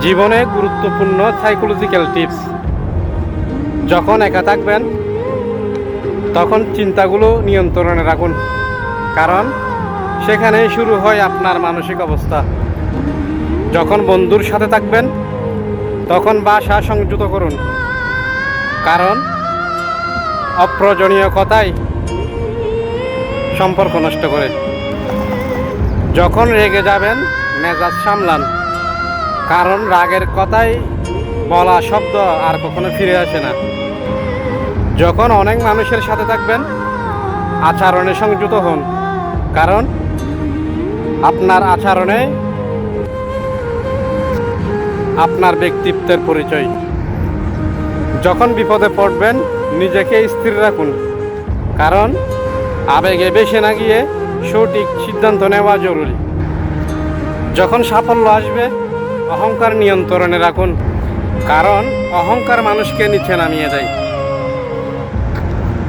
জীবনে গুরুত্বপূর্ণ psychological tips. যখন একা থাকবেন তখন চিন্তাগুলো নিয়ন্ত্রণে রাখুন, কারণ সেখানেই শুরু হয় আপনার মানসিক অবস্থা। যখন বন্ধুর সাথে থাকবেন তখন ভাষা সংযত করুন, কারণ অপ্রয়োজনীয় কথাই সম্পর্ক নষ্ট করে। যখন রেগে যাবেন মেজাজ সামলান, কারণ রাগের কথাই বলা শব্দ আর কখনো ফিরে আসে না। যখন অনেক মানুষের সাথে থাকবেন আচরণে সংযত হন, কারণ আপনার আচরণে আপনার ব্যক্তিত্বের পরিচয়। যখন বিপদে পড়বেন নিজেকে স্থির রাখুন, কারণ আবেগে বেশি না গিয়ে সঠিক সিদ্ধান্ত নেওয়া জরুরি। যখন সাফল্য আসবে অহংকার নিয়ন্ত্রণে রাখুন, কারণ অহংকার মানুষকে নিচে নামিয়ে দেয়।